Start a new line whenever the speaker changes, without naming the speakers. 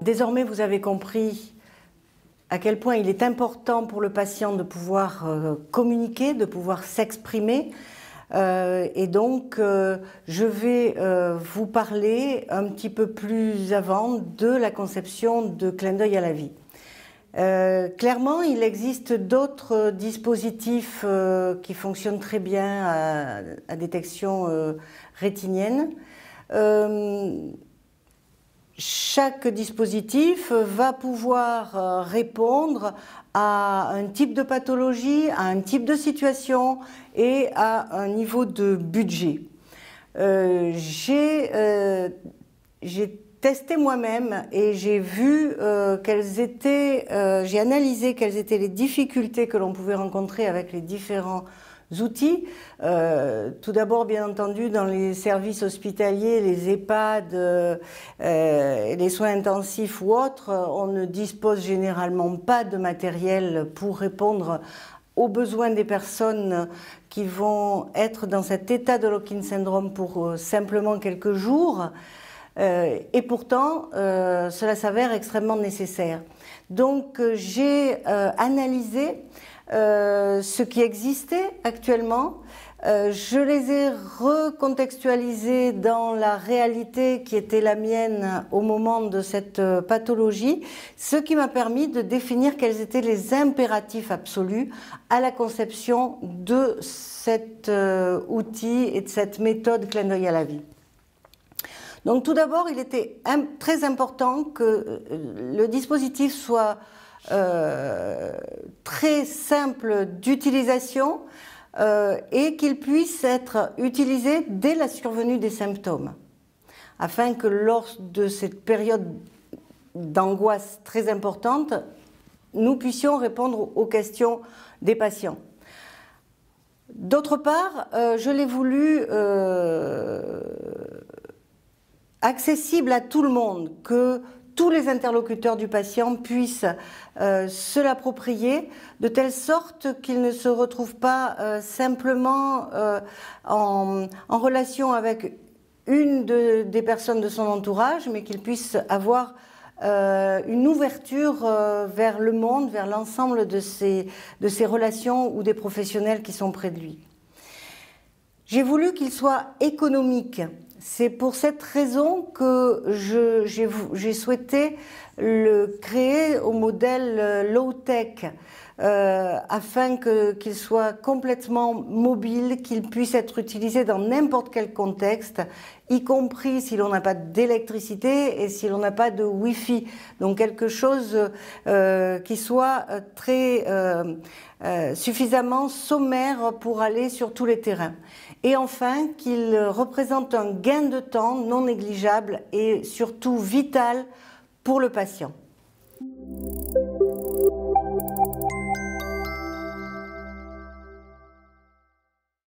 Désormais, vous avez compris à quel point il est important pour le patient de pouvoir communiquer, de pouvoir s'exprimer. Et donc, je vais vous parler un petit peu plus avant de la conception de Clin d'œil à la vie. Clairement, il existe d'autres dispositifs qui fonctionnent très bien à détection rétinienne. Chaque dispositif va pouvoir répondre à un type de pathologie, à un type de situation et à un niveau de budget. J'ai testé moi-même et j'ai vu j'ai analysé quelles étaient les difficultés que l'on pouvait rencontrer avec les différents outils. Tout d'abord, bien entendu, dans les services hospitaliers, les EHPAD, les soins intensifs ou autres, on ne dispose généralement pas de matériel pour répondre aux besoins des personnes qui vont être dans cet état de Lock-in syndrome pour simplement quelques jours. Et pourtant, cela s'avère extrêmement nécessaire. Donc, j'ai analysé ce qui existait actuellement. Je les ai recontextualisés dans la réalité qui était la mienne au moment de cette pathologie, ce qui m'a permis de définir quels étaient les impératifs absolus à la conception de cet outil et de cette méthode Clin d'œil à la vie. Donc tout d'abord, il était très important que le dispositif soit très simple d'utilisation et qu'il puisse être utilisé dès la survenue des symptômes, afin que lors de cette période d'angoisse très importante, nous puissions répondre aux questions des patients. D'autre part, je l'ai voulu accessible à tout le monde, que tous les interlocuteurs du patient puissent se l'approprier de telle sorte qu'il ne se retrouve pas simplement en relation avec une des personnes de son entourage, mais qu'il puisse avoir une ouverture vers le monde, vers l'ensemble de ses relations ou des professionnels qui sont près de lui. J'ai voulu qu'il soit économique. C'est pour cette raison que j'ai souhaité le créer au modèle low-tech, afin qu'il soit complètement mobile, qu'il puisse être utilisé dans n'importe quel contexte, y compris si l'on n'a pas d'électricité et si l'on n'a pas de Wi-Fi. Donc quelque chose qui soit très suffisamment sommaire pour aller sur tous les terrains. Et enfin, qu'il représente un gain de temps non négligeable et surtout vital pour le patient.